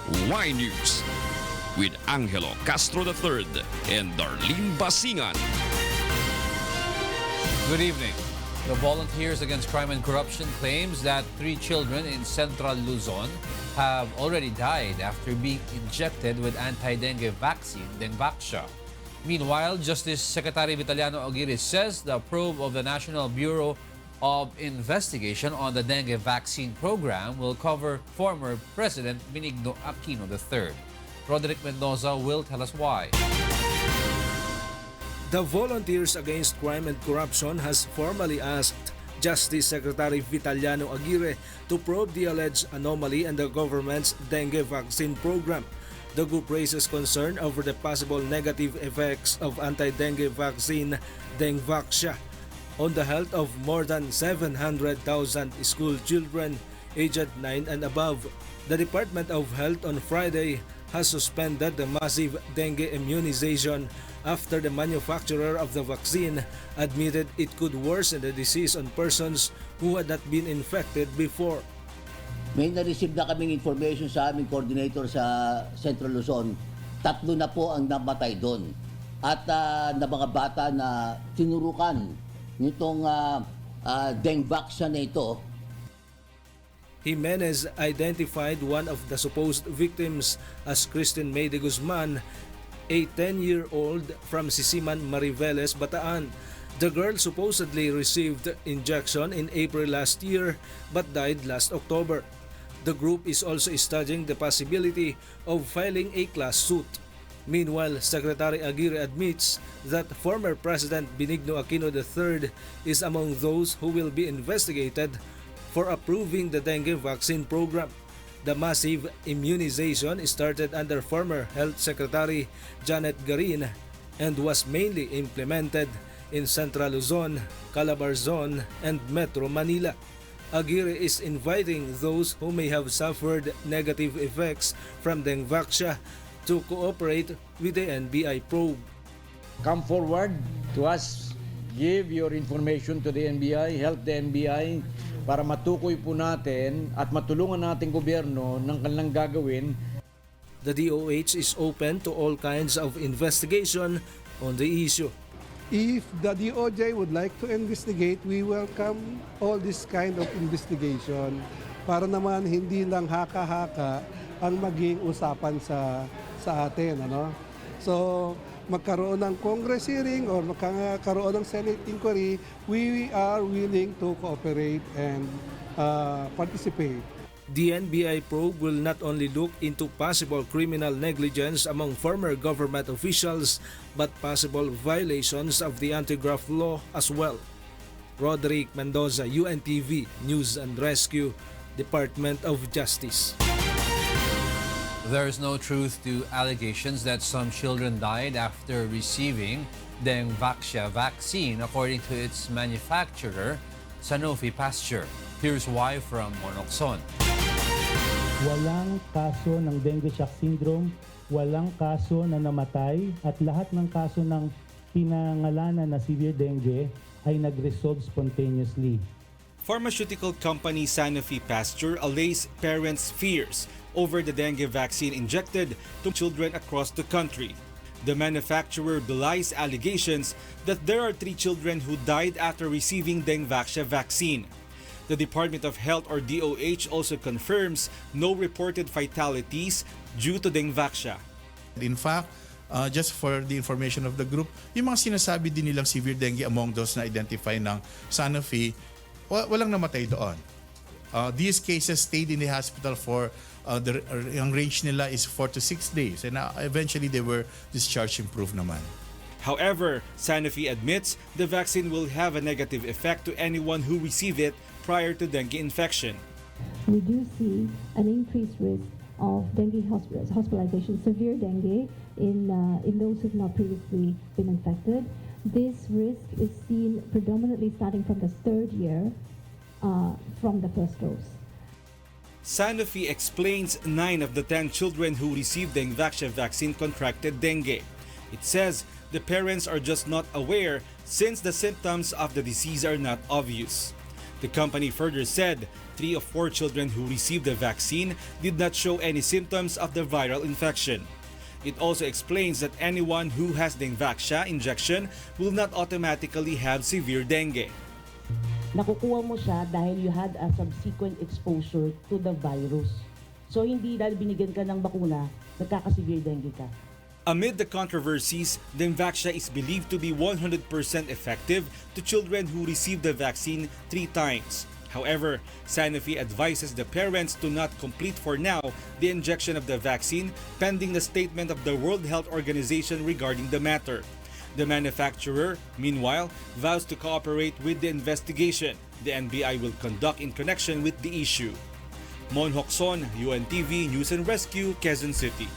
Y News with Angelo Castro III and Darlene Basingan. Good evening. The Volunteers Against Crime and Corruption claims that 3 children in Central Luzon have already died after being injected with anti-dengue vaccine, Dengvaxia. Meanwhile, Justice Secretary Vitaliano Aguirre says the probe of the National Bureau of Investigation on the dengue vaccine program will cover former President Benigno Aquino III. Roderick Mendoza will tell us why. The Volunteers Against Crime and Corruption has formally asked Justice Secretary Vitaliano Aguirre to probe the alleged anomaly in the government's dengue vaccine program. The group raises concern over the possible negative effects of anti-dengue vaccine Dengvaxia on the health of more than 700,000 school children aged 9 and above. The Department of Health on Friday has suspended the massive dengue immunization after the manufacturer of the vaccine admitted it could worsen the disease on persons who had not been infected before. May na-receive na kaming information sa aming coordinator sa Central Luzon. 3 na po ang namatay doon. At na mga bata na tinurukan nitong Dengvaxia na ito. Jimenez identified one of the supposed victims as Christine May de Guzman, a 10-year-old from Sisiman, Mariveles, Bataan. The girl supposedly received injection in April last year but died last October. The group is also studying the possibility of filing a class suit. Meanwhile, Secretary Aguirre admits that former President Benigno Aquino III is among those who will be investigated for approving the dengue vaccine program. The massive immunization started under former Health Secretary Janet Garin and was mainly implemented in Central Luzon, Calabarzon, and Metro Manila. Aguirre is inviting those who may have suffered negative effects from Dengvaxia to cooperate with the NBI probe. Come forward to us, give your information to the NBI, help the NBI para matukoy po natin at matulungan natin gobyerno ng kanilang gagawin. The DOH is open to all kinds of investigation on the issue. If the DOJ would like to investigate, we welcome all this kind of investigation para naman hindi lang haka-haka ang maging usapan sa atin, ano? So, magkaroon ng Congress hearing or magkaroon ng Senate inquiry, we are willing to cooperate and participate. The NBI probe will not only look into possible criminal negligence among former government officials but possible violations of the anti-graft law as well. Roderick Mendoza, UNTV, News and Rescue, Department of Justice. There is no truth to allegations that some children died after receiving Dengvaxia vaccine, according to its manufacturer, Sanofi Pasteur. Here's why from Monokson. Walang kaso ng dengue shock syndrome, walang kaso na namatay, at lahat ng kaso ng pinangalanan na severe dengue ay nag-resolve spontaneously. Pharmaceutical company Sanofi Pasteur allays parents' fears over the dengue vaccine injected to children across the country. The manufacturer belies allegations that there are 3 children who died after receiving Dengvaxia vaccine. The Department of Health or DOH also confirms no reported fatalities due to Dengvaxia. In fact, just for the information of the group, yung mga sinasabi din nilang severe dengue among those na identify ng Sanofi, walang namatay doon. These cases stayed in the hospital for yung range nila is 4 to 6 days and eventually they were discharged improved naman. However, Sanofi admits the vaccine will have a negative effect to anyone who receive it prior to dengue infection. We do see an increased risk of dengue hospitalization, severe dengue in those who have not previously been infected. This risk is seen predominantly starting from the 3rd year from the first dose. Sanofi explains 9 of the 10 children who received the Dengvaxia vaccine contracted dengue. It says the parents are just not aware since the symptoms of the disease are not obvious. The company further said 3 of 4 children who received the vaccine did not show any symptoms of the viral infection. It also explains that anyone who has Dengvaxia injection will not automatically have severe dengue. Nakukuha mo siya dahil you had a subsequent exposure to the virus. So hindi dahil binigyan ka ng bakuna, nagkaka-severe dengue ka. Amid the controversies, Dengvaxia is believed to be 100% effective to children who receive the vaccine 3 times. However, Sanofi advises the parents to not complete for now the injection of the vaccine pending the statement of the World Health Organization regarding the matter. The manufacturer, meanwhile, vows to cooperate with the investigation the NBI will conduct in connection with the issue. Mon Hokson, UNTV News and Rescue, Quezon City.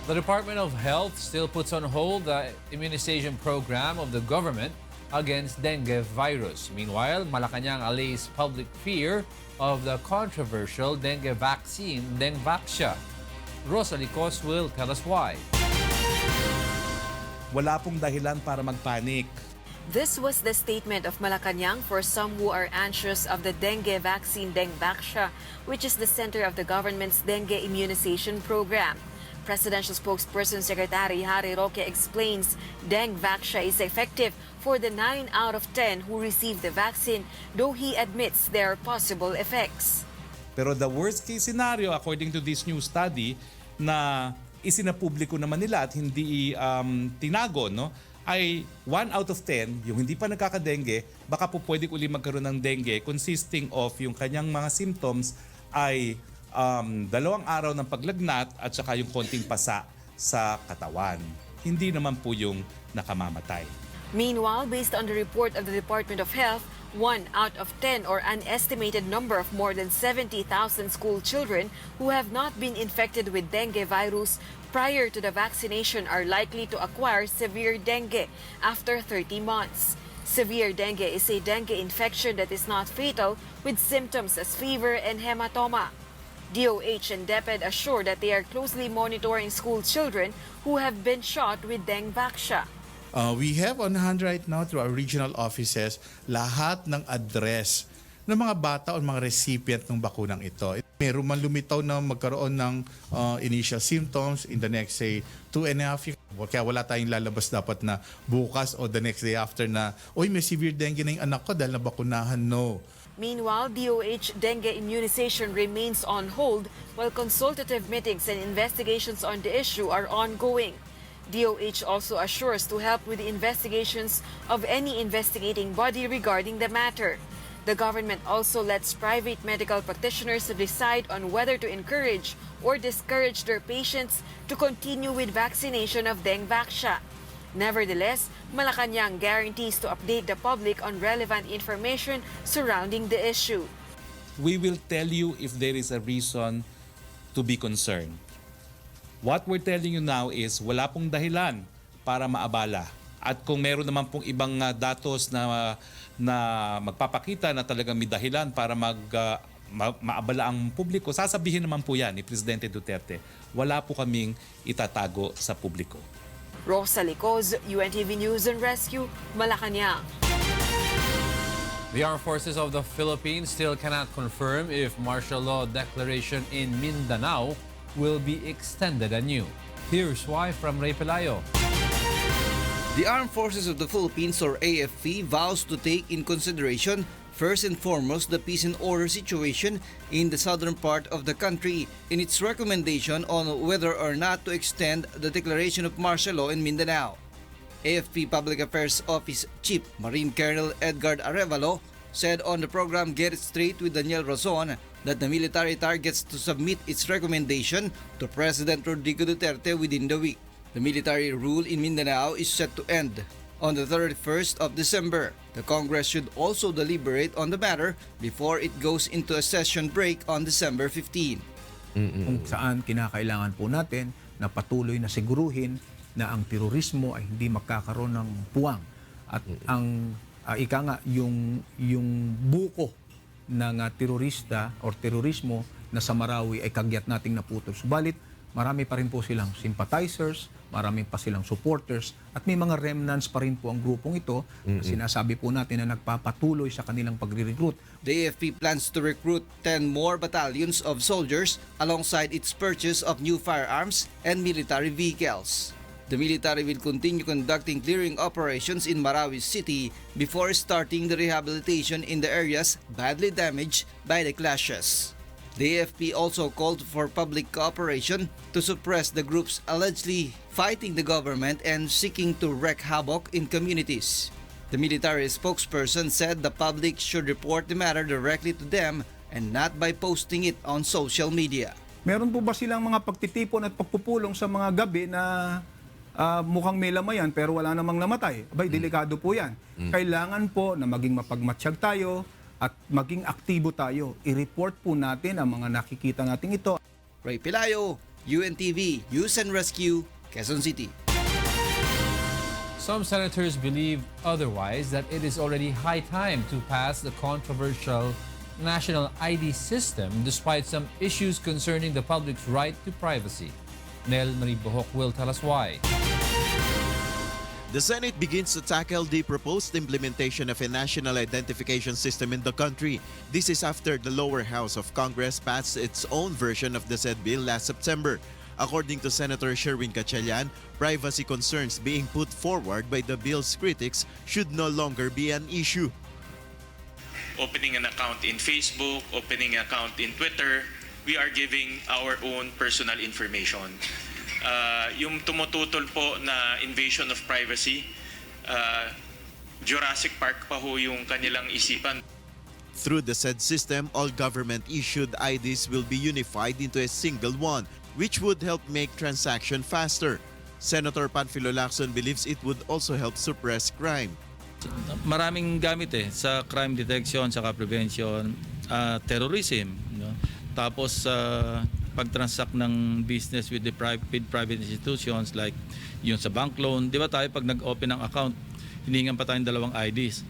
The Department of Health still puts on hold the immunization program of the government against dengue virus. Meanwhile, Malacanang allays public fear of the controversial dengue vaccine, Dengvaxia. Rosalie Cos will tell us why. Wala pong dahilan para magpanik. This was the statement of Malacanang for some who are anxious of the dengue vaccine Dengvaxia, which is the center of the government's dengue immunization program. Presidential spokesperson Secretary Harry Roque explains Dengvaxia is effective for the 9 out of 10 who received the vaccine, though he admits there are possible effects. Pero the worst case scenario, according to this new study, na isinapubliko naman nila at hindi tinago, no, ay 1 out of 10, yung hindi pa nagkakadengue, baka po pwede uli magkaroon ng dengue consisting of yung kanyang mga symptoms ay 2 araw ng paglagnat at saka yung konting pasa sa katawan. Hindi naman po yung nakamamatay. Meanwhile, based on the report of the Department of Health, 1 out of 10 or an estimated number of more than 70,000 school children who have not been infected with dengue virus prior to the vaccination are likely to acquire severe dengue after 30 months. Severe dengue is a dengue infection that is not fatal with symptoms as fever and hematoma. DOH and DepEd assure that they are closely monitoring school children who have been shot with Dengvaxia. We have on hand right now through our regional offices lahat ng address ng mga bata o mga recipient ng bakunang ito. Meron man lumitaw na magkaroon ng initial symptoms in the next, say, 2.5 years. Kaya wala tayong lalabas dapat na bukas o the next day after na, oy, may severe dengue na yung anak ko dahil nabakunahan. No. Meanwhile, DOH dengue immunization remains on hold while consultative meetings and investigations on the issue are ongoing. DOH also assures to help with the investigations of any investigating body regarding the matter. The government also lets private medical practitioners decide on whether to encourage or discourage their patients to continue with vaccination of Dengvaxia. Nevertheless, Malacanang guarantees to update the public on relevant information surrounding the issue. We will tell you if there is a reason to be concerned. What we're telling you now is wala pong dahilan para maabala. At kung meron naman pong ibang datos na magpapakita na talagang may dahilan para maabala ang publiko, sasabihin naman po yan ni Presidente Duterte. Wala po kaming itatago sa publiko. Rosalie Cos, UNTV News and Rescue, Malacanang. The Armed Forces of the Philippines still cannot confirm if martial law declaration in Mindanao will be extended anew. Here's why from Ray Pelayo. The Armed Forces of the Philippines, or AFP, vows to take in consideration first and foremost the peace and order situation in the southern part of the country in its recommendation on whether or not to extend the declaration of martial law in Mindanao. AFP Public Affairs Office Chief Marine Colonel Edgar Arevalo said on the program Get It Straight with Daniel Razon that the military targets to submit its recommendation to President Rodrigo Duterte within the week. The military rule in Mindanao is set to end on the 31st of December. The Congress should also deliberate on the matter before it goes into a session break on December 15. Kung saan kinakailangan po natin na patuloy na siguruhin na ang terorismo ay hindi magkakaroon ng puwang. At ang ika nga, yung buko ng terorista or terorismo na sa Marawi ay kagyat nating naputol. Subalit, marami pa rin po silang sympathizers, marami pa silang supporters, at may mga remnants pa rin po ang grupong ito na sinasabi po natin na nagpapatuloy sa kanilang pagre-recruit. The AFP plans to recruit 10 more battalions of soldiers alongside its purchase of new firearms and military vehicles. The military will continue conducting clearing operations in Marawi City before starting the rehabilitation in the areas badly damaged by the clashes. The AFP also called for public cooperation to suppress the groups allegedly fighting the government and seeking to wreak havoc in communities. The military spokesperson said the public should report the matter directly to them and not by posting it on social media. Meron po ba silang mga pagtitipon at pagpupulong sa mga gabi na mukhang may lamayan pero wala namang namatay? Abay, delikado po yan. Kailangan po na maging mapagmatsyag tayo at maging aktibo tayo. I-report po natin ang mga nakikita natin ito. Ray Pelayo, UNTV, News and Rescue, Quezon City. Some senators believe otherwise, that it is already high time to pass the controversial national ID system despite some issues concerning the public's right to privacy. Nel Marie Bohok will tell us why. The Senate begins to tackle the proposed implementation of a national identification system in the country. This is after the lower house of Congress passed its own version of the said bill last September. According to Senator Sherwin Gatchalian, privacy concerns being put forward by the bill's critics should no longer be an issue. Opening an account in Facebook, opening an account in Twitter, we are giving our own personal information. Yung tumututol po na invasion of privacy, Jurassic Park pa ho yung kanilang isipan. Through the said system, all government-issued IDs will be unified into a single one, which would help make transaction faster. Senator Panfilo Lacson believes it would also help suppress crime. Maraming gamit sa crime detection, saka prevention, terrorism, no? Tapos pag-transact ng business with private institutions like yung sa bank loan, di ba tayo pag nag-open ng account, hiningan pa tayong 2 IDs.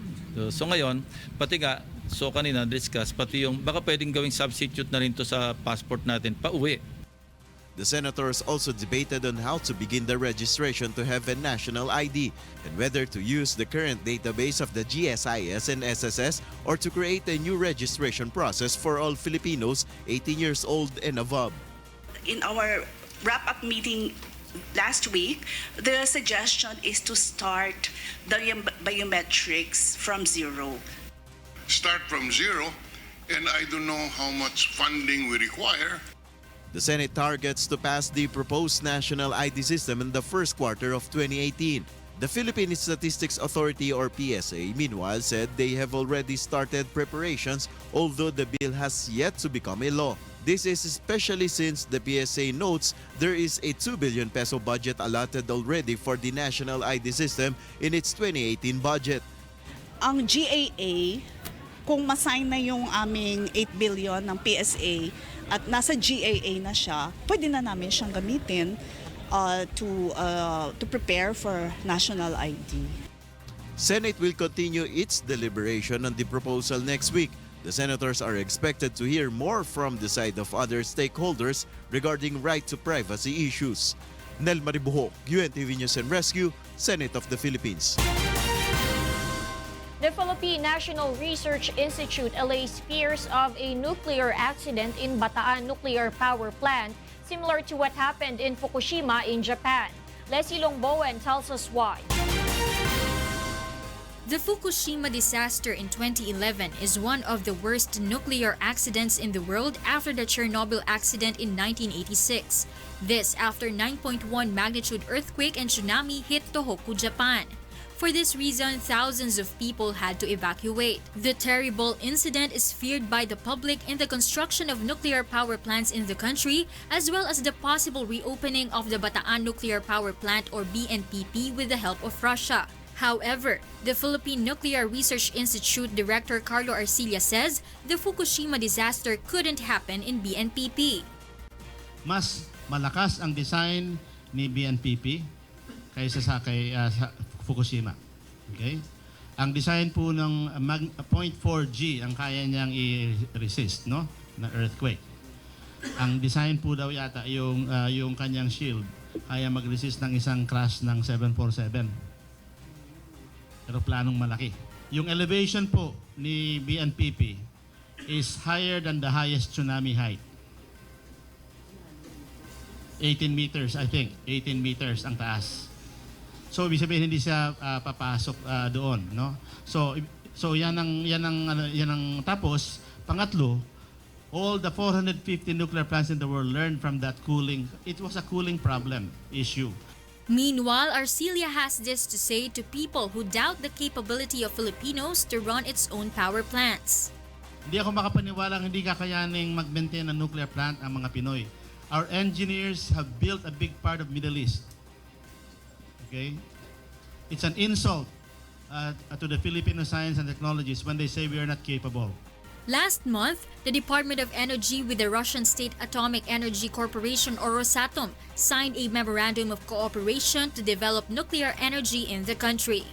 So ngayon, pati nga, so kanina discuss, pati yung baka pwedeng gawing substitute na rin to sa passport natin pa uwi. The senators also debated on how to begin the registration to have a national ID and whether to use the current database of the GSIS and SSS or to create a new registration process for all Filipinos 18 years old and above. In our wrap-up meeting last week, the suggestion is to start the biometrics from zero. Start from zero, and I don't know how much funding we require. The Senate targets to pass the proposed national ID system in the first quarter of 2018. The Philippine Statistics Authority or PSA, meanwhile, said they have already started preparations, although the bill has yet to become a law. This is especially since the PSA notes there is a 2 billion peso budget allotted already for the national ID system in its 2018 budget. Ang GAA, kung masign na yung aming 8 billion ng PSA at nasa GAA na siya, pwede na namin siyang gamitin to prepare for national ID. Senate will continue its deliberation on the proposal next week. The senators are expected to hear more from the side of other stakeholders regarding right to privacy issues. Nel Maribuhok, UNTV News and Rescue, Senate of the Philippines. The Philippine National Research Institute allays fears of a nuclear accident in Bataan Nuclear Power Plant, similar to what happened in Fukushima in Japan. Leslie Longbowen tells us why. The Fukushima disaster in 2011 is one of the worst nuclear accidents in the world after the Chernobyl accident in 1986. This after 9.1 magnitude earthquake and tsunami hit Tohoku, Japan. For this reason, thousands of people had to evacuate. The terrible incident is feared by the public in the construction of nuclear power plants in the country, as well as the possible reopening of the Bataan Nuclear Power Plant or BNPP with the help of Russia. However, the Philippine Nuclear Research Institute Director Carlo Arcilla says the Fukushima disaster couldn't happen in BNPP. Mas malakas ang design ni BNPP kaysa sa Fukushima. Okay? Ang design po ng 0.4G ang kaya niyang i-resist, no, na earthquake. Ang design po daw yata yung kanyang shield kaya mag-resist ng isang crash ng 747. Aeroplanong malaki. Yung elevation po ni BNPP is higher than the highest tsunami height. 18 meters, I think. 18 meters ang taas. So ibig sabihin hindi siya papasok doon, no? So yan ang tapos pangatlo, all the 450 nuclear plants in the world learned from that cooling. It was a cooling problem issue. Meanwhile, Arcelia has this to say to people who doubt the capability of Filipinos to run its own power plants. Hindi ako makapaniwalang hindi kakayaning mag-maintain ng nuclear plant ang mga Pinoy. Our engineers have built a big part of Middle East. Okay? It's an insult to the Filipino science and technologies when they say we are not capable. Last month, the Department of Energy with the Russian State Atomic Energy Corporation or Rosatom signed a memorandum of cooperation to develop nuclear energy in the country.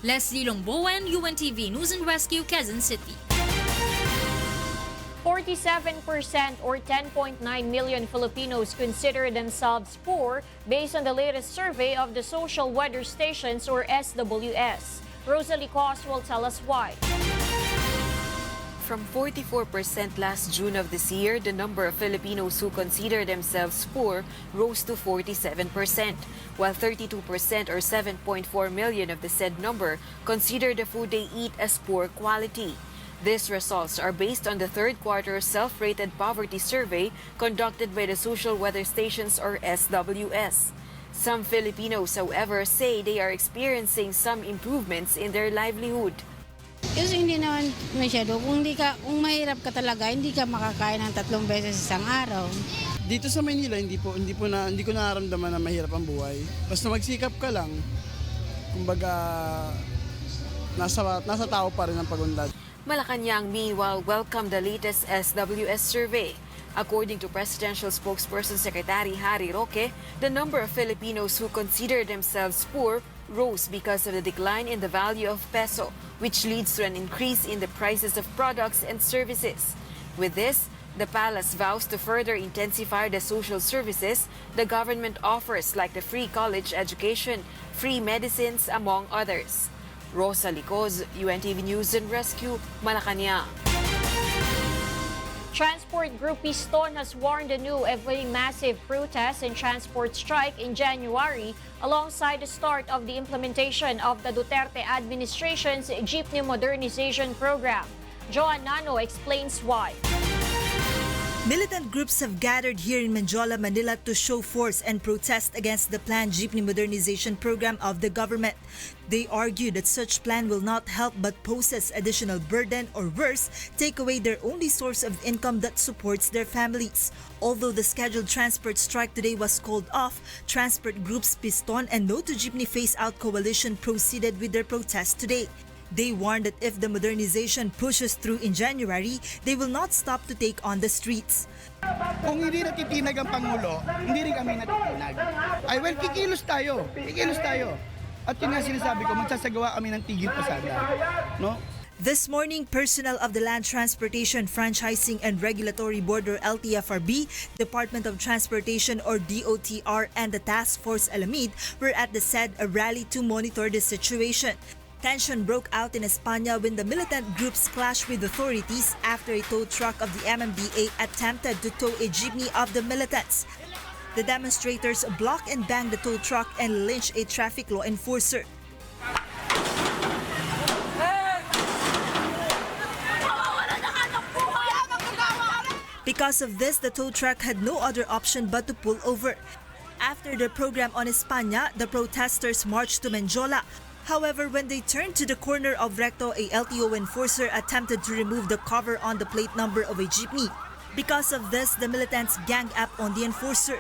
Leslie Longbowen, UNTV News and Rescue, Quezon City. 47% or 10.9 million Filipinos consider themselves poor based on the latest survey of the Social Weather Stations or SWS. Rosalie Cos will tell us why. From 44% last June of this year, the number of Filipinos who consider themselves poor rose to 47%, while 32% or 7.4 million of the said number consider the food they eat as poor quality. These results are based on the third quarter self-rated poverty survey conducted by the Social Weather Stations or SWS. Some Filipinos, however, say they are experiencing some improvements in their livelihood. Kasi hindi naman masyado. Kung mahirap ka talaga, hindi ka makakain ng 3 beses isang araw. Dito sa Manila, hindi ko nararamdaman na mahirap ang buhay. Basta magsikap ka lang, kumbaga nasa tao pa rin ang pag-unlad. Malacanang, meanwhile, welcomed the latest SWS survey. According to Presidential Spokesperson Secretary Harry Roque, the number of Filipinos who consider themselves poor rose because of the decline in the value of peso, which leads to an increase in the prices of products and services. With this, the palace vows to further intensify the social services the government offers, like the free college education, free medicines, among others. Rosalie Cos, UNTV News and Rescue, Malacanang. Transport Group Piston has warned anew of a massive protest and transport strike in January alongside the start of the implementation of the Duterte administration's jeepney modernization program. Joan Nano explains why. Militant groups have gathered here in Manjola, Manila to show force and protest against the planned jeepney modernization program of the government. They argue that such plan will not help but poses additional burden or worse, take away their only source of income that supports their families. Although the scheduled transport strike today was called off, transport groups Piston and No to Jeepney Phase Out Coalition proceeded with their protest today. They warned that if the modernization pushes through in January, they will not stop to take on the streets. Kung hindi natitinag ang Pangulo, hindi rin kami natitinag. Ay, well, kikilos tayo. At yun nga sinasabi ko, magsasagawa kami ng tigil pasada. No? This morning, personnel of the Land Transportation Franchising and Regulatory Board or LTFRB, Department of Transportation or DOTR, and the Task Force Alamid were at the said rally to monitor the situation. Tension broke out in España when the militant groups clashed with authorities after a tow truck of the MMDA attempted to tow a jeepney of the militants. The demonstrators blocked and banged the tow truck and lynched a traffic law enforcer. Because of this, the tow truck had no other option but to pull over. After the program on España, the protesters marched to Manjola. However, when they turned to the corner of Recto, a LTO enforcer attempted to remove the cover on the plate number of a jeepney. Because of this, the militants ganged up on the enforcer.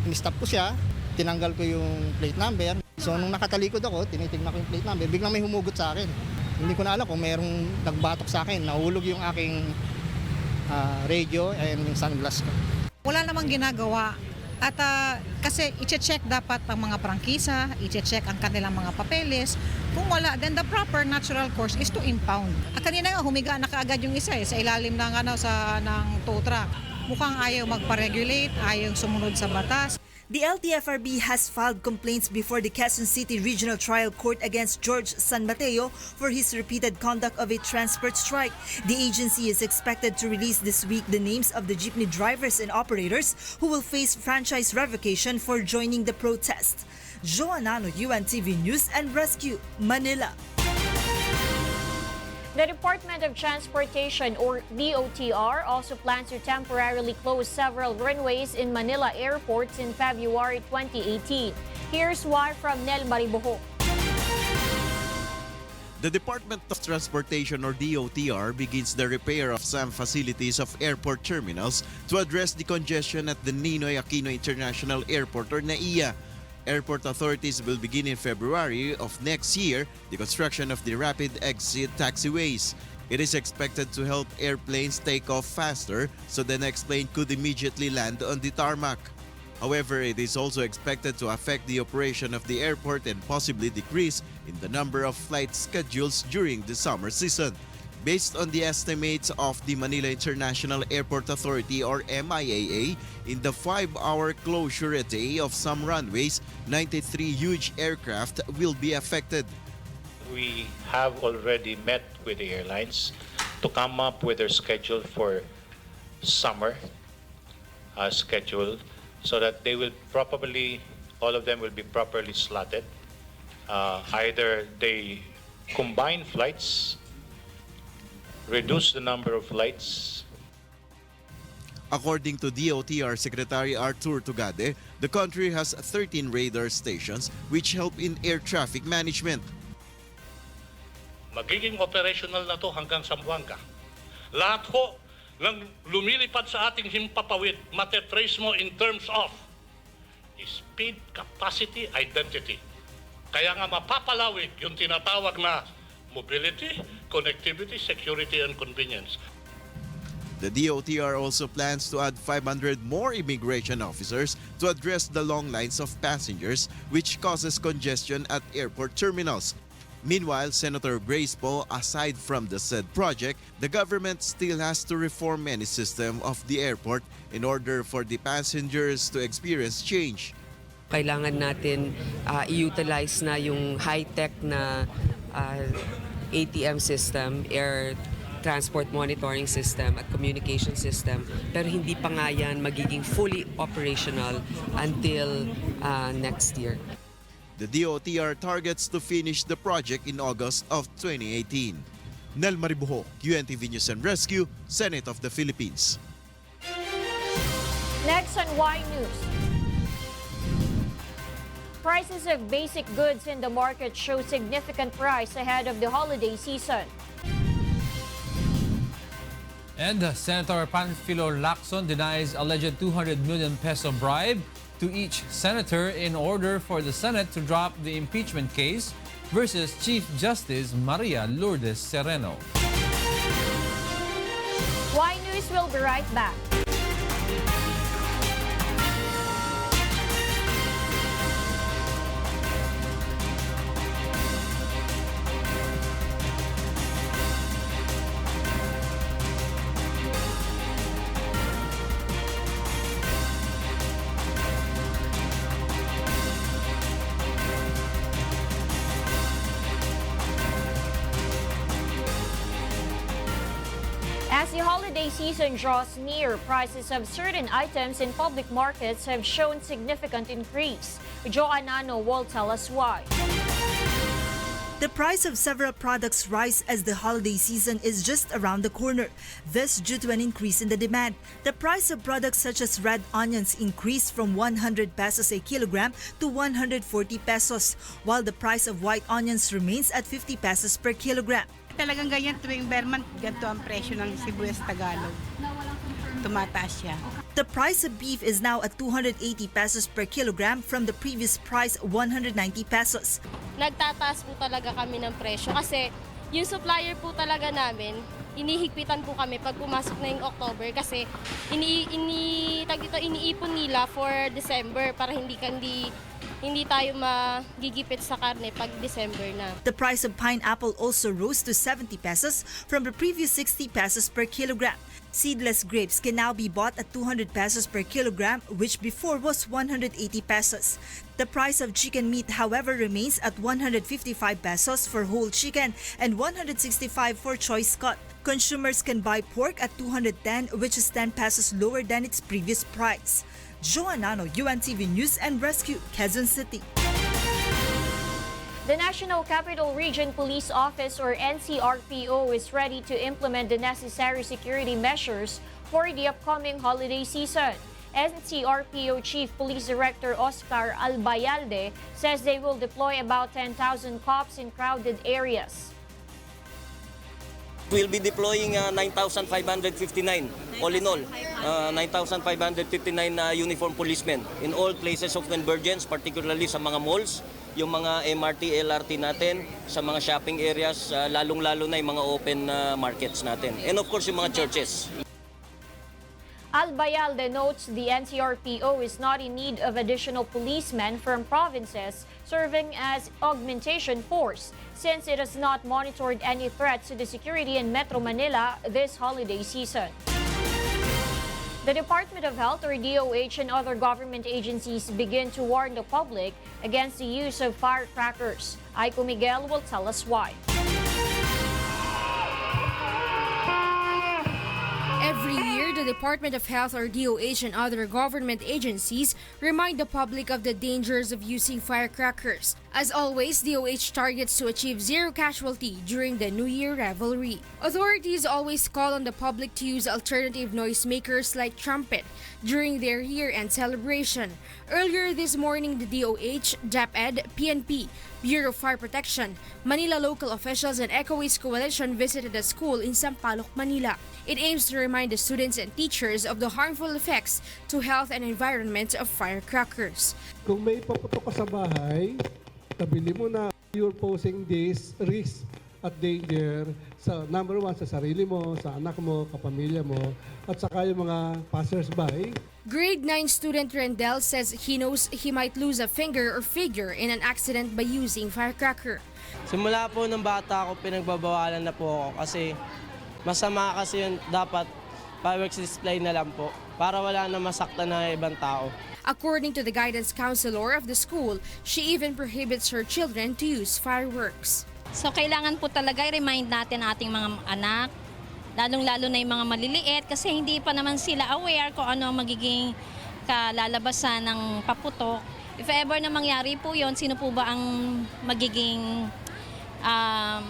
In-stop ko siya, tinanggal ko yung plate number. So nung nakatalikod ako, tinitignan ko yung plate number, biglang may humugot sa akin. Hindi ko na alam kung mayroong nagbatok sa akin. Nahulog yung aking radio and yung sunglass ko. Wala namang ginagawa At kasi i-check dapat ang mga prangkisa, i-check ang kanilang mga papeles. Kung wala, then the proper natural course is to impound. Kanina nga humiga na kaagad yung isa sa ilalim ng ng tow truck. Mukhang ayaw magpa-regulate, ayaw sumunod sa batas. The LTFRB has filed complaints before the Quezon City Regional Trial Court against George San Mateo for his repeated conduct of a transport strike. The agency is expected to release this week the names of the jeepney drivers and operators who will face franchise revocation for joining the protest. Joanano, UNTV News and Rescue, Manila. The Department of Transportation, or DOTR, also plans to temporarily close several runways in Manila Airports in February 2018. Here's why from Nel Maribojo. The Department of Transportation, or DOTR, begins the repair of some facilities of airport terminals to address the congestion at the Ninoy Aquino International Airport, or NAIA. Airport authorities will begin in February of next year the construction of the rapid exit taxiways. It is expected to help airplanes take off faster so the next plane could immediately land on the tarmac. However, it is also expected to affect the operation of the airport and possibly decrease in the number of flight schedules during the summer season. Based on the estimates of the Manila International Airport Authority, or MIAA, in the 5-hour closure a day of some runways, 93 huge aircraft will be affected. We have already met with the airlines to come up with their schedule for summer schedule, so that they will all of them will be properly slotted. Either they combine flights, reduce the number of flights. According to DOTR Secretary Artur Tugade, the country has 13 radar stations which help in air traffic management. Magiging operational na to hanggang Zamboanga. Lahat ho ng lumilipad sa ating himpapawid, matetrace mo in terms of speed, capacity, identity. Kaya nga mapapalawig yung tinatawag na mobility, connectivity, security, and convenience. The DOTR also plans to add 500 more immigration officers to address the long lines of passengers which causes congestion at airport terminals. Meanwhile, Senator Grace Poe, aside from the said project, the government still has to reform many systems of the airport in order for the passengers to experience change. Kailangan natin i-utilize na yung high-tech na ATM system, air transport monitoring system at communication system, pero hindi pa nga yan magiging fully operational until next year. The DOTR targets to finish the project in August of 2018. Nel Maribojo, UNTV News and Rescue, Senate of the Philippines. Next on Y News. Prices of basic goods in the market show significant rise ahead of the holiday season. And Senator Panfilo Lacson denies alleged 200 million peso bribe to each senator in order for the Senate to drop the impeachment case versus Chief Justice Maria Lourdes Sereno. Y News will be right back. As the holiday season draws near, prices of certain items in public markets have shown significant increase. Joanano will tell us why. The price of several products rise as the holiday season is just around the corner. This due to an increase in the demand. The price of products such as red onions increased from 100 pesos a kilogram to 140 pesos, while the price of white onions remains at 50 pesos per kilogram. Talagang ganyan tuwing Berman, ganito ang presyo ng sibuyas Tagalog. Tumataas siya. The price of beef is now at 280 pesos per kilogram from the previous price 190 pesos. Nagtataas po talaga kami ng presyo kasi yung supplier po talaga namin inihigpitan po kami pag pumasok na yung October kasi iniipon nila for December para hindi tayo magigipit sa karne pag December na. The price of pineapple also rose to 70 pesos from the previous 60 pesos per kilogram. Seedless grapes can now be bought at 200 pesos per kilogram, which before was 180 pesos. The price of chicken meat, however, remains at 155 pesos for whole chicken and 165 for choice cut. Consumers can buy pork at 210, which is 10 pesos lower than its previous price. Joanano, UNTV News and Rescue, Quezon City. The National Capital Region Police Office or NCRPO is ready to implement the necessary security measures for the upcoming holiday season. NCRPO Chief Police Director Oscar Albayalde says they will deploy about 10,000 cops in crowded areas. We'll be deploying 9,559 all in all, 9,559 uniformed policemen in all places of convergence, particularly sa mga malls, yung mga MRT, LRT natin, sa mga shopping areas, lalong-lalo na yung mga open markets natin. And of course, yung mga churches. Albayalde notes the NCRPO is not in need of additional policemen from provinces serving as augmentation force since it has not monitored any threats to the security in Metro Manila this holiday season. The Department of Health or DOH and other government agencies begin to warn the public against the use of firecrackers. Aiko Miguel will tell us why. Every year, the Department of Health or DOH and other government agencies remind the public of the dangers of using firecrackers. As always, DOH targets to achieve zero casualty during the New Year revelry. Authorities always call on the public to use alternative noisemakers like trumpet during their year-end celebration. Earlier this morning, the DOH, DepEd, PNP, Bureau of Fire Protection, Manila local officials and Ecoways Coalition visited a school in Sampaloc, Manila. It aims to remind the students and teachers of the harmful effects to health and environment of firecrackers. Kung may paputok ka sa bahay, tabili mo na you're posing this risk at danger sa number one, sa sarili mo, sa anak mo, kapamilya mo, at saka yung mga passers-by. Grade 9 student Rendell says he knows he might lose a finger or figure in an accident by using firecracker. Simula po ng bata ako, pinagbabawalan na po ako kasi masama kasi yun, dapat fireworks display na lang po para wala na masaktan na ibang tao. According to the guidance counselor of the school, she even prohibits her children to use fireworks. So kailangan po talaga i-remind natin ating mga anak, lalong-lalo na yung mga maliliit kasi hindi pa naman sila aware kung ano ang magiging kalalabasan ng paputok. If ever na mangyari po yon, sino po ba ang magiging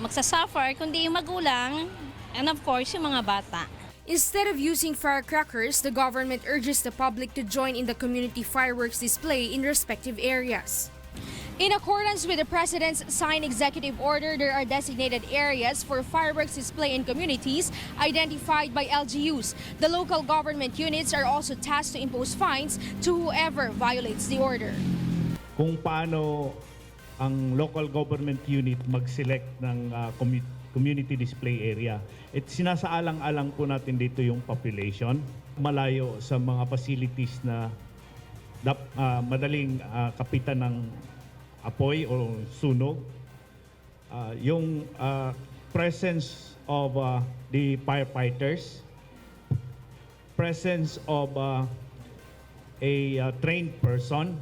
magsasuffer? Kundi yung magulang and of course yung mga bata. Instead of using firecrackers, the government urges the public to join in the community fireworks display in respective areas. In accordance with the President's signed executive order, there are designated areas for fireworks display in communities identified by LGUs. The local government units are also tasked to impose fines to whoever violates the order. Kung paano ang local government unit mag-select ng community display area. Sinasaalang-alang po natin dito yung population, malayo sa mga facilities na madaling kapitan ng apoy o sunog. Yung presence of the firefighters, presence of a trained person,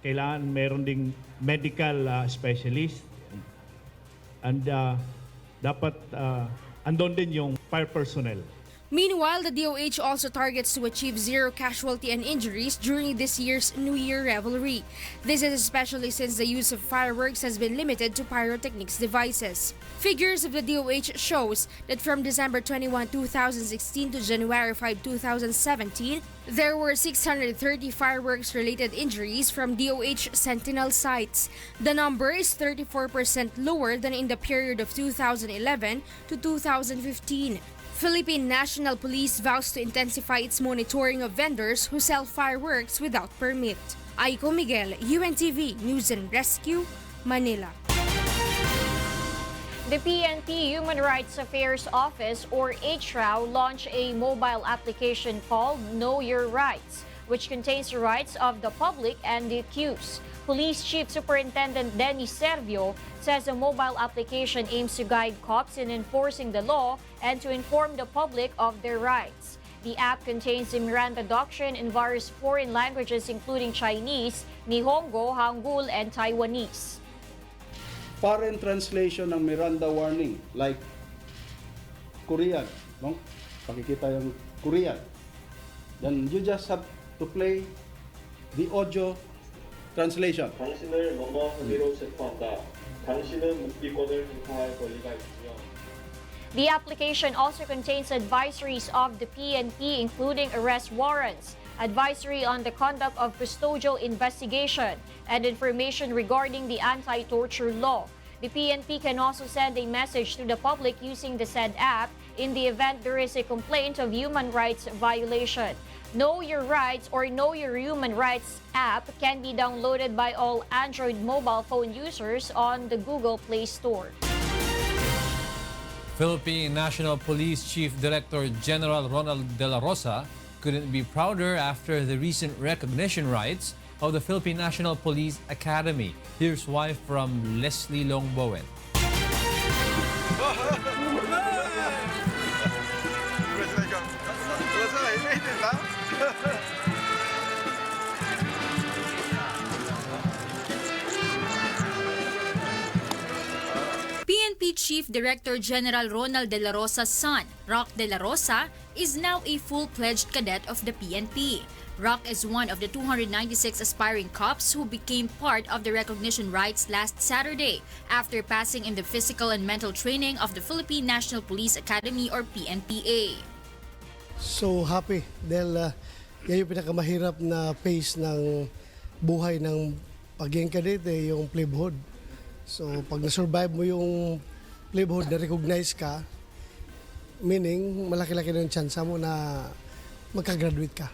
kailangan meron ding medical specialist, and dapat andon din yung fire personnel. Meanwhile, the DOH also targets to achieve zero casualty and injuries during this year's New Year revelry. This is especially since the use of fireworks has been limited to pyrotechnics devices. Figures of the DOH shows that from December 21, 2016 to January 5, 2017, there were 630 fireworks-related injuries from DOH Sentinel sites. The number is 34% lower than in the period of 2011 to 2015. Philippine National Police vows to intensify its monitoring of vendors who sell fireworks without permit. Aiko Miguel, UNTV News and Rescue, Manila. The PNP Human Rights Affairs Office, or HRAO, launched a mobile application called Know Your Rights, which contains the rights of the public and the accused. Police Chief Superintendent Dennis Servio says the mobile application aims to guide cops in enforcing the law and to inform the public of their rights. The app contains the Miranda doctrine in various foreign languages including Chinese, Nihongo, Hangul, and Taiwanese. Foreign translation ng Miranda warning like Korean, no? Pakikita yung Korean. Then you just have to play the audio translation. 당신을 뭐뭐하기로 체포한다. 당신은 묵비권을 행사할 권리가 있으며. The application also contains advisories of the PNP, including arrest warrants, advisory on the conduct of custodial investigation, and information regarding the anti-torture law. The PNP can also send a message to the public using the said app in the event there is a complaint of human rights violation. Know Your Rights or Know Your Human Rights app can be downloaded by all Android mobile phone users on the Google Play Store. Philippine National Police Chief Director General Ronald De La Rosa couldn't be prouder after the recent recognition rights of the Philippine National Police Academy. Here's why from Leslie Longbowen. PNP Chief Director General Ronald De La Rosa's son, Rock De La Rosa, is now a full-fledged cadet of the PNP. Rock is one of the 296 aspiring cops who became part of the recognition rites last Saturday after passing in the physical and mental training of the Philippine National Police Academy or PNPA. So happy dahil yan yung pinakamahirap na phase ng buhay ng pagiging kadete, yung plebhood. So pag na-survive mo yung plebhood na recognize ka, meaning malaki-laki na yung chance mo na magka-graduate ka.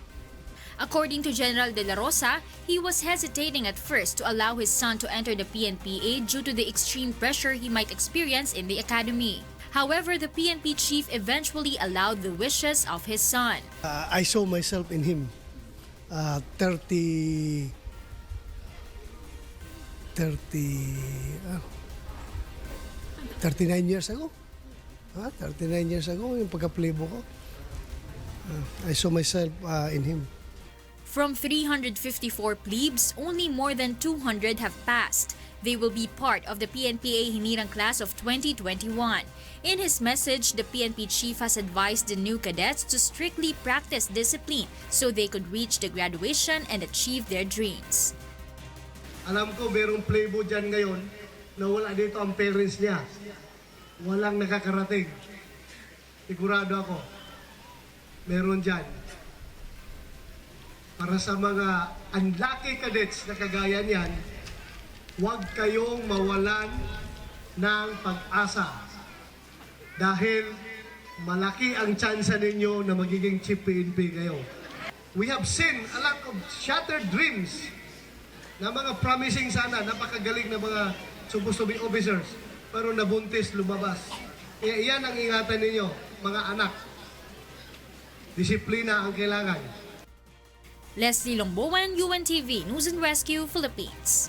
According to General De La Rosa, he was hesitating at first to allow his son to enter the PNPA due to the extreme pressure he might experience in the academy. However, the PNP chief eventually allowed the wishes of his son. I saw myself in him 39 years ago. 39 years ago, yung pagka-playbook ko. I saw myself in him. From 354 plebes, only more than 200 have passed. They will be part of the PNPA Hinirang class of 2021. In his message, the PNP chief has advised the new cadets to strictly practice discipline so they could reach the graduation and achieve their dreams. Alam ko merong playboy dyan ngayon na wala dito ang parents niya. Walang nakakarating. Sigurado ako, meron dyan. Para sa mga unlucky cadets na kagaya niyan, huwag kayong mawalan ng pag-asa. Dahil malaki ang tsansa ninyo na magiging chief PNP kayo. We have seen a lot of shattered dreams na mga promising sana, napakagaling na mga supposed to be officers, pero nabuntis, lumabas. Iyan ang ingatan ninyo, mga anak. Disiplina ang kailangan. Leslie Longbowen, UNTV, News and Rescue, Philippines.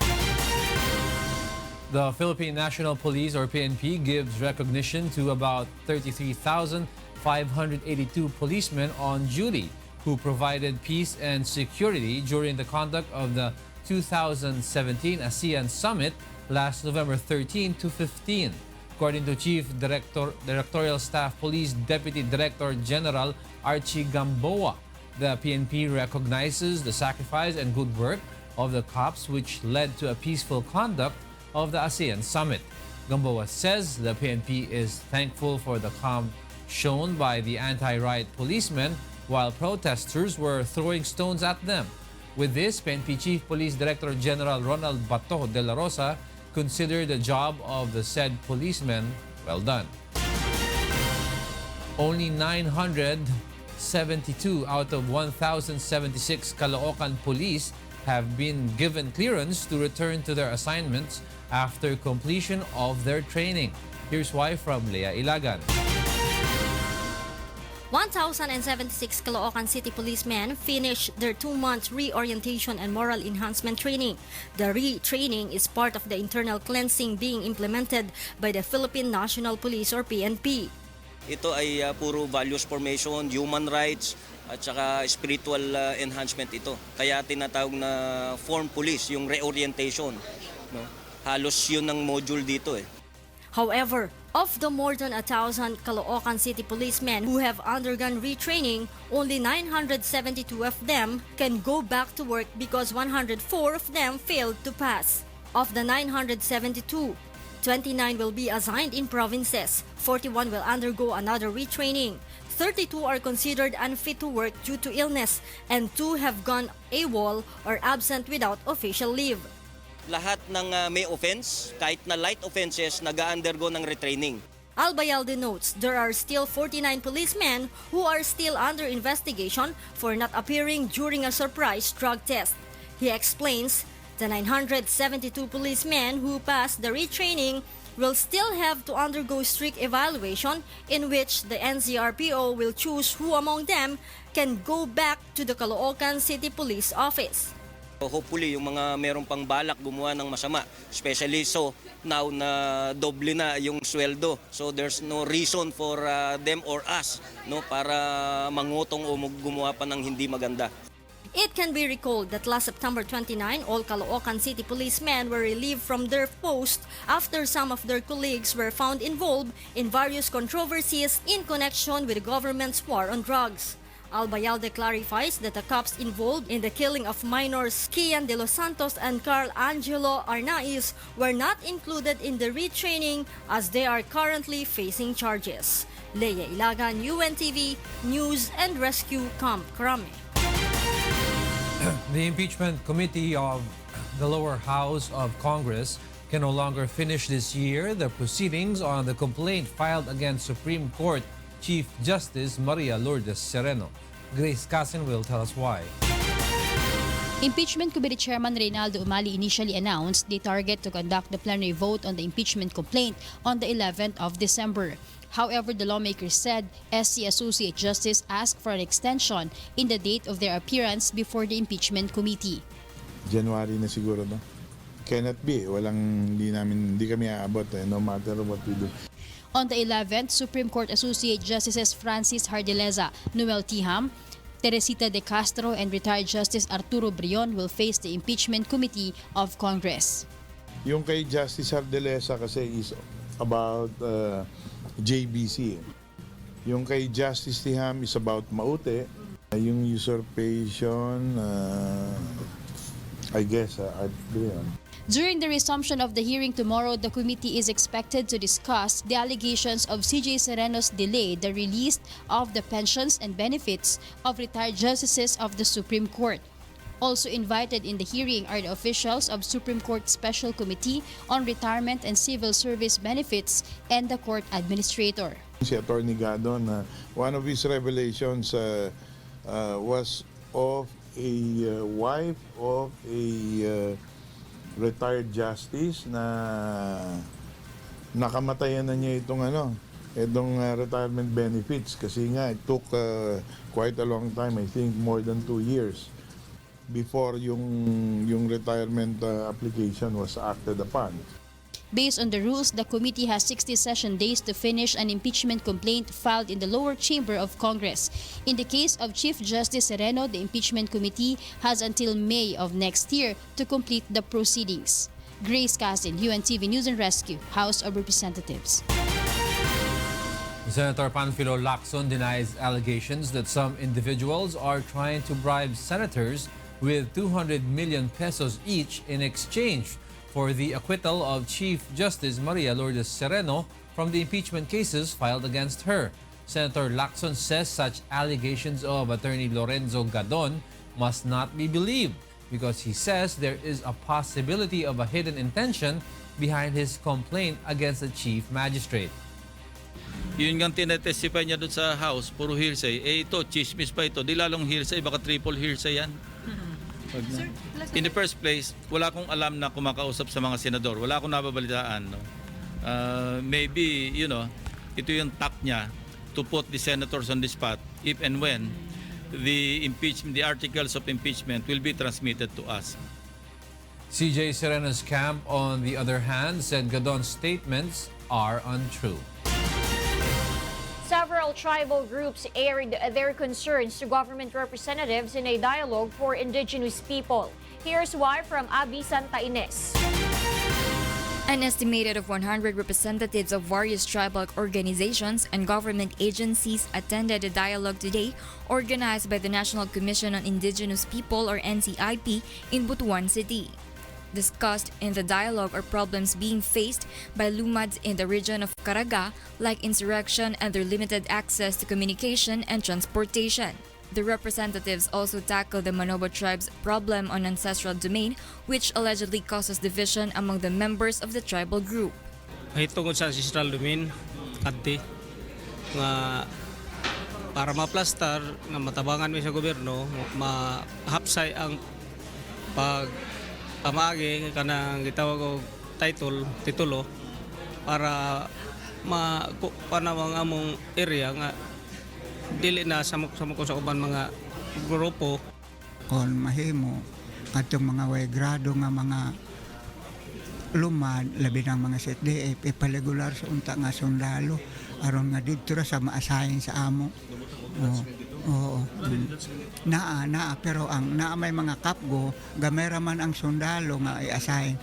The Philippine National Police or PNP gives recognition to about 33,582 policemen on duty who provided peace and security during the conduct of the 2017 ASEAN Summit last November 13 to 15. According to Chief Directorial Staff Police Deputy Director General Archie Gamboa, the PNP recognizes the sacrifice and good work of the cops which led to a peaceful conduct of the ASEAN Summit. Gamboa says the PNP is thankful for the calm shown by the anti-riot policemen while protesters were throwing stones at them. With this, PNP Chief Police Director General Ronald Bato De La Rosa considered the job of the said policemen well done. Only 972 out of 1,076 Caloocan police have been given clearance to return to their assignments after completion of their training. Here's why from Lea Ilagan. 1,076 Caloocan City policemen finished their 2-month reorientation and moral enhancement training. The retraining is part of the internal cleansing being implemented by the Philippine National Police or PNP. Ito ay puro values formation, human rights, at saka spiritual enhancement ito. Kaya tinatawag na form police, yung reorientation. No? Halos yun ang module dito eh. However, of the more than 1,000 Caloocan City policemen who have undergone retraining, only 972 of them can go back to work because 104 of them failed to pass. Of the 972, 29 will be assigned in provinces, 41 will undergo another retraining, 32 are considered unfit to work due to illness, and 2 have gone AWOL or absent without official leave. Lahat ng may offense, kahit na light offenses, nag-undergo ng retraining. Albayalde notes there are still 49 policemen who are still under investigation for not appearing during a surprise drug test. He explains the 972 policemen who passed the retraining will still have to undergo strict evaluation in which the NCRPO will choose who among them can go back to the Caloocan City Police Office. Hopefully, yung mga merong pang balak gumawa ng masama, especially so now na doble na yung sweldo. So there's no reason for them or us no para mangutong o gumawa pa ng hindi maganda. It can be recalled that last September 29, all Caloocan City policemen were relieved from their post after some of their colleagues were found involved in various controversies in connection with the government's war on drugs. Albayalde clarifies that the cops involved in the killing of minors Kian de los Santos and Carl Angelo Arnaiz were not included in the retraining as they are currently facing charges. Lea Ilagan, UNTV, News and Rescue Camp Crame. The Impeachment Committee of the lower house of Congress can no longer finish this year the proceedings on the complaint filed against Supreme Court Chief Justice Maria Lourdes Sereno. Grace Casin will tell us why. Impeachment Committee Chairman Reynaldo Umali initially announced they target to conduct the plenary vote on the impeachment complaint on the 11th of December. However, the lawmakers said SC Associate Justice asked for an extension in the date of their appearance before the Impeachment Committee. January na siguro, no? Cannot be. Hindi kami aabot no matter what we do. On the 11th, Supreme Court Associate Justices Francis Hardileza, Noel Tiham, Teresita de Castro, and retired Justice Arturo Brion will face the Impeachment Committee of Congress. Yung kay Justice Hardileza kasi is about JBC. Yung kay Justice Tiham is about Maute. Yung usurpation, I guess, During the resumption of the hearing tomorrow, the committee is expected to discuss the allegations of CJ Sereno's delay the release of the pensions and benefits of retired justices of the Supreme Court. Also invited in the hearing are the officials of Supreme Court Special Committee on Retirement and Civil Service Benefits and the court administrator. Si Attorney Gadon, one of his revelations was of a wife of a retired justice na nakamatayan na niya itong retirement benefits kasi nga it took quite a long time, I think more than 2 years before yung retirement application was acted upon. Based on the rules, the committee has 60 session days to finish an impeachment complaint filed in the lower chamber of Congress. In the case of Chief Justice Sereno, the impeachment committee has until May of next year to complete the proceedings. Grace Casin, UNTV News and Rescue, House of Representatives. Senator Panfilo Lacson denies allegations that some individuals are trying to bribe senators with 200 million pesos each in exchange for the acquittal of Chief Justice Maria Lourdes Sereno from the impeachment cases filed against her. Senator Lacson says such allegations of Attorney Lorenzo Gadon must not be believed because he says there is a possibility of a hidden intention behind his complaint against the chief magistrate. Yun nga tinetestify niya doon sa House, puro hearsay. Ito, chismis pa ito. Di lalong hearsay, baka triple hearsay yan. In the first place, wala akong alam na kumakausap sa mga senador. Wala akong nababalitaan. No? Maybe, ito yung tack niya to put the senators on the spot if and when the articles of impeachment will be transmitted to us. CJ Sereno's camp, on the other hand, said Gadon's statements are untrue. Several tribal groups aired their concerns to government representatives in a dialogue for indigenous people. Here's why from Abi Santa Ines. An estimated of 100 representatives of various tribal organizations and government agencies attended a dialogue today organized by the National Commission on Indigenous People or NCIP in Butuan City. Discussed in the dialogue are problems being faced by Lumads in the region of Caraga, like insurrection and their limited access to communication and transportation. The representatives also tackle the Manobo tribe's problem on ancestral domain, which allegedly causes division among the members of the tribal group. Ay tungkol sa ancestral domain, adti nga para maplastar nga matabangan mi sa gobyerno, mahapsay ang pamagi kanang gitawag og titulo para panawang among area nga dili na samok sa uban mga grupo kon mahimo atong mga way grado nga mga lumad labi ng mga SDF ipalegular sa unta nga sundalo aron nga didto ra sa maasahin sa amo. Oo. Naa pero ang may mga kapgo gamera man ang sundalo nga i-assign.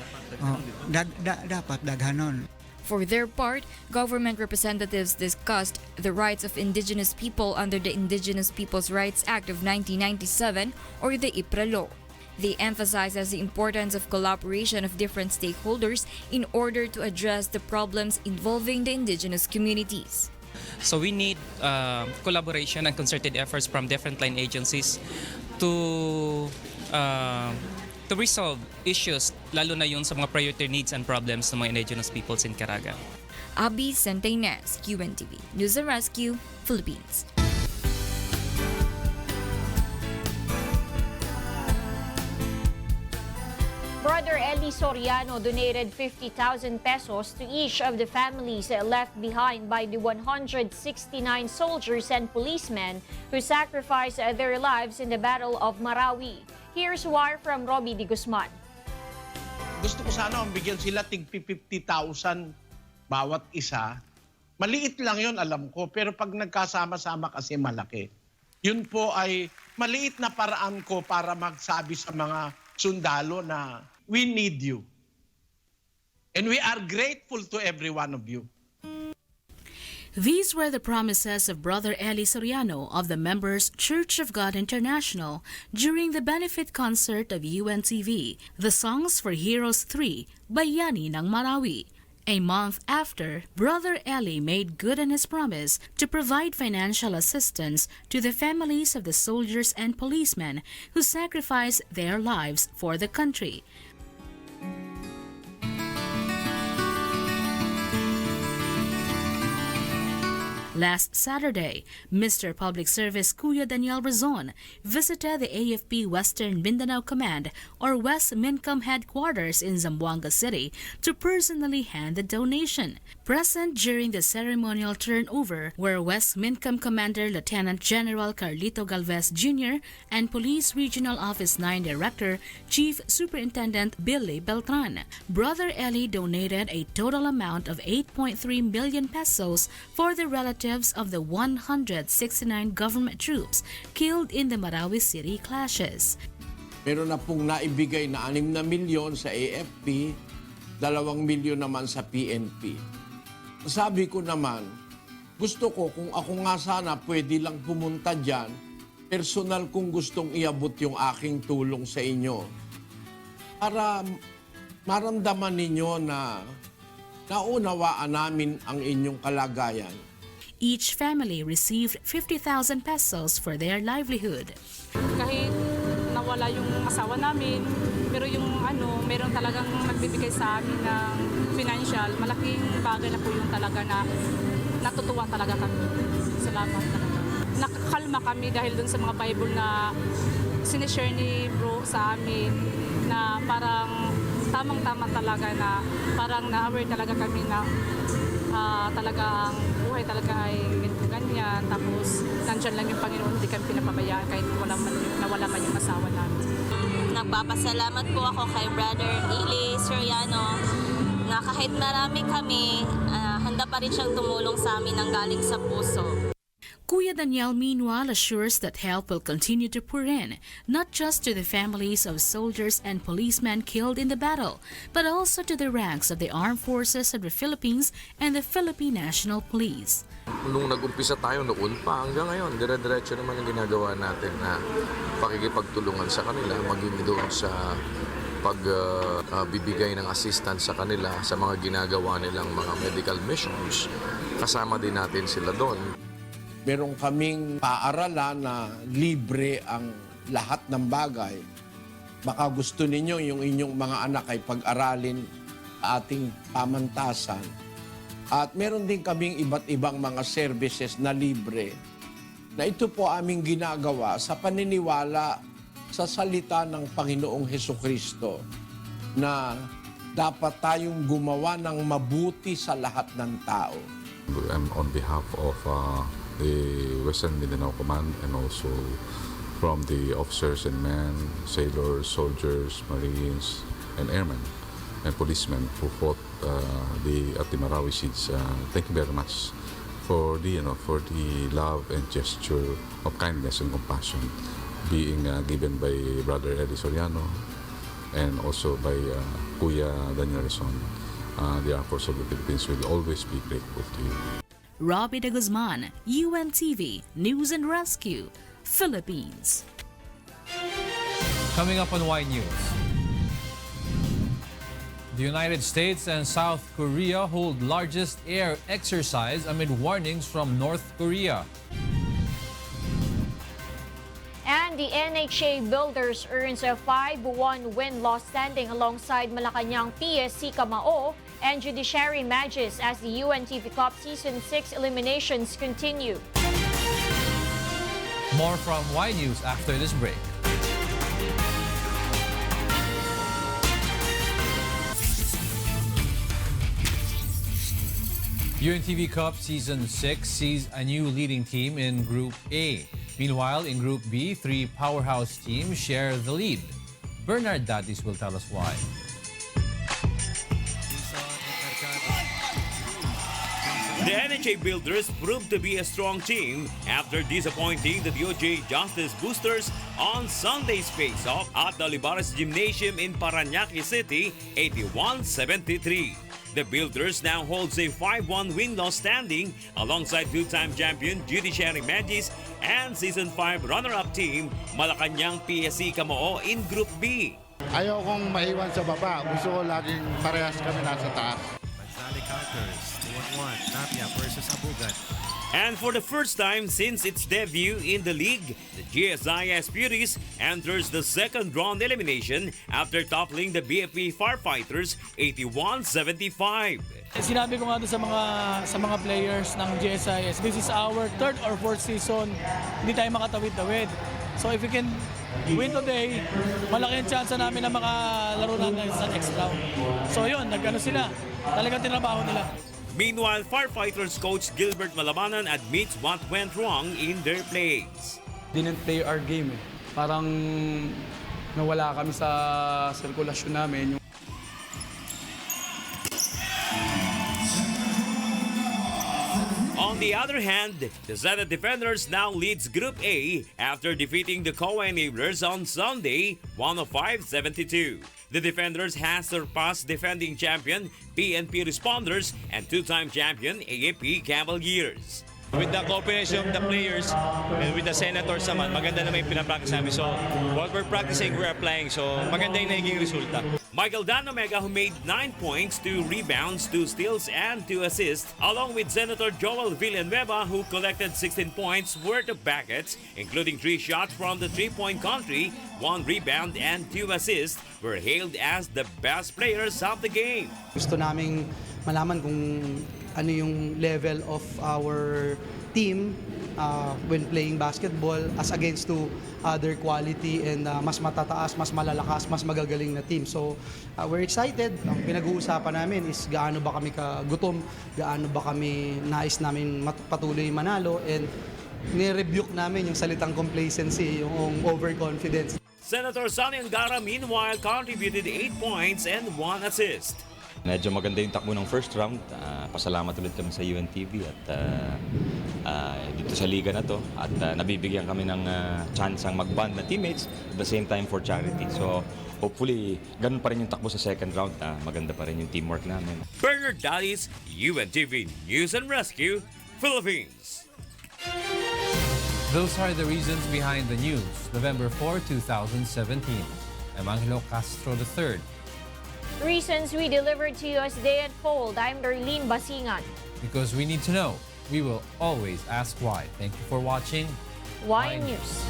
Dapat daghanon. For their part, government representatives discussed the rights of indigenous people under the Indigenous Peoples' Rights Act of 1997 or the IPRA law. They emphasized the importance of collaboration of different stakeholders in order to address the problems involving the indigenous communities. So we need collaboration and concerted efforts from different line agencies to resolve issues, lalo na yun sa mga priority needs and problems ng mga indigenous peoples in Caraga. Abi Santa Ines, UNTV, News and Rescue, Philippines. Brother Eli Soriano donated 50,000 pesos to each of the families left behind by the 169 soldiers and policemen who sacrificed their lives in the Battle of Marawi. Here's wire from Robbie Di Guzman. Gusto ko sana bigyan sila tig 50,000 bawat isa. Maliit lang yon alam ko, pero pag nagkasama-sama kasi malaki. Yun po ay maliit na paraan ko para magsabi sa mga sundalo na we need you. And we are grateful to every one of you. These were the promises of Brother Eli Soriano of the Members Church of God International during the benefit concert of UNTV, The Songs for Heroes 3, Bayani ng Marawi. A month after, Brother Eli made good on his promise to provide financial assistance to the families of the soldiers and policemen who sacrificed their lives for the country. Last Saturday, Mr. Public Service Kuya Daniel Razon visited the AFP Western Mindanao Command or West Mincom headquarters in Zamboanga City to personally hand the donation. Present during the ceremonial turnover were West Mincom Commander Lieutenant General Carlito Galvez Jr. and Police Regional Office 9 Director Chief Superintendent Billy Beltran. Brother Eli donated a total amount of 8.3 million pesos for the relatives of the 169 government troops killed in the Marawi City clashes. Meron na pong naibigay na 6 na milyon sa AFP, 2 milyon naman sa PNP. Sabi ko naman, gusto ko kung ako nga sana pwede lang pumunta dyan, personal kong gustong iabot yung aking tulong sa inyo. Para maramdaman ninyo na naunawaan namin ang inyong kalagayan. Each family received 50,000 pesos for their livelihood. Kahit nawala yung asawa namin, pero yung meron talagang nagbibigay sa amin ng financial, malaking bagay na po yung talaga na natutuwa talaga kami. Salamat talaga. Nakakalma kami dahil dun sa mga Bible na sinishare ni bro sa amin na parang tamang-tama talaga na parang na-aware talaga kami na talaga ang buhay talaga ay ganyan. Tapos nandyan lang yung Panginoon, hindi kami pinapabayaan kahit nawala man yung asawa namin. Nagpapasalamat po ako kay Brother Ili Soriano na kahit marami kami, handa pa rin siyang tumulong sa amin ng galing sa puso. Kuya Daniel meanwhile assures that help will continue to pour in, not just to the families of soldiers and policemen killed in the battle, but also to the ranks of the armed forces of the Philippines and the Philippine National Police. Nung nag-umpisa tayo noon pa hanggang ngayon, dire-diretso naman ang ginagawa natin na pakikipagtulungan sa kanila, maging doon sa pagbibigay ng assistance sa kanila sa mga ginagawa nilang mga medical missions. Kasama din natin sila doon. Meron kaming paaralan na libre ang lahat ng bagay. Baka gusto ninyo yung inyong mga anak ay pag-aralin ating pamantasan. At meron din kaming iba't ibang mga services na libre na ito po aming ginagawa sa paniniwala sa salita ng Panginoong Hesukristo na dapat tayong gumawa ng mabuti sa lahat ng tao. On behalf of the Western Mindanao Command and also from the officers and men, sailors, soldiers, marines, and airmen and policemen who fought at the Marawi siege. Thank you very much for the love and gesture of kindness and compassion being given by Brother Eli Soriano and also by Kuya Daniel Lacson. The Air Force of the Philippines will always be grateful to you. Robbie de Guzman, UNTV, News and Rescue, Philippines. Coming up on Y News. The United States and South Korea hold largest air exercise amid warnings from North Korea. And the NHA Builders earns a 5-1 win-loss standing alongside Malacanang PSC Camao and Judiciary matches as the UNTV Cup Season 6 eliminations continue. More from Y News after this break. UNTV Cup Season 6 sees a new leading team in Group A. Meanwhile, in Group B, 3 powerhouse teams share the lead. Bernard Dadis will tell us why. The NHA Builders proved to be a strong team after disappointing the DOJ Justice Boosters on Sunday's face-off at the Olivares Gymnasium in Parañaque City, 81-73. The Builders now holds a 5-1 win-loss standing alongside two-time champion Judiciary Magis and Season 5 runner-up team Malacanang PSC Camao in Group B. Ayaw kong maiwan sa baba. Gusto ko laging parehas kami nasa taas. Manzali counters, 2-1, Napia versus Abugan. And for the first time since its debut in the league, the GSIS Beauties enters the second round elimination after toppling the BFP Firefighters 81-75. Sinabi ko nga doon sa mga players ng GSIS, this is our third or fourth season, hindi tayo makatawid-tawid. So if we can win today, malaki ang chance namin na makalaro natin sa next round. So yun, nag-ano sila, talagang tinabaho nila. Meanwhile, Firefighters coach Gilbert Malamanan admits what went wrong in their plays. Didn't play our game. Parang nawala kami sa sirkulasyon namin. On the other hand, the Senate Defenders now leads Group A after defeating the COA Enablers on Sunday, 105-72. The Defenders has surpassed defending champion PNP Responders and two-time champion AAP Cavaliers. With the cooperation of the players and with the senators naman, maganda naman yung pinapractice namin. So, what we're practicing, we're applying. So, maganda yung naging resulta. Michael Danomega, who made 9 points, 2 rebounds, 2 steals, and 2 assists, along with Senator Joel Villanueva, who collected 16 points worth of buckets, including 3 shots from the three-point country, 1 rebound, and 2 assists, were hailed as the best players of the game. Gusto naming malaman kung ano yung level of our team when playing basketball as against to other quality and mas matataas, mas malalakas, mas magagaling na team. So we're excited. Ang pinag-uusapan namin is gaano ba kami kagutom, gaano ba kami nais namin patuloy manalo, and ni-rebuke namin yung salitang complacency, yung overconfidence. Senator Sonny Angara meanwhile contributed 8 points and 1 assist. Medyo maganda yung takbo ng first round. Pasalamat ulit kami sa UNTV at dito sa liga na to. At nabibigyan kami ng chance ang mag-bond na teammates at the same time for charity. So hopefully, ganun pa rin yung takbo sa second round. Maganda pa rin yung teamwork namin. Bernard Dalis, UNTV News and Rescue, Philippines. Those are the reasons behind the news. November 4, 2017. I'm Angelo Castro III. Reasons we delivered to you as they unfold. I'm Darlene Basingan. Because we need to know, we will always ask why. Thank you for watching Why News.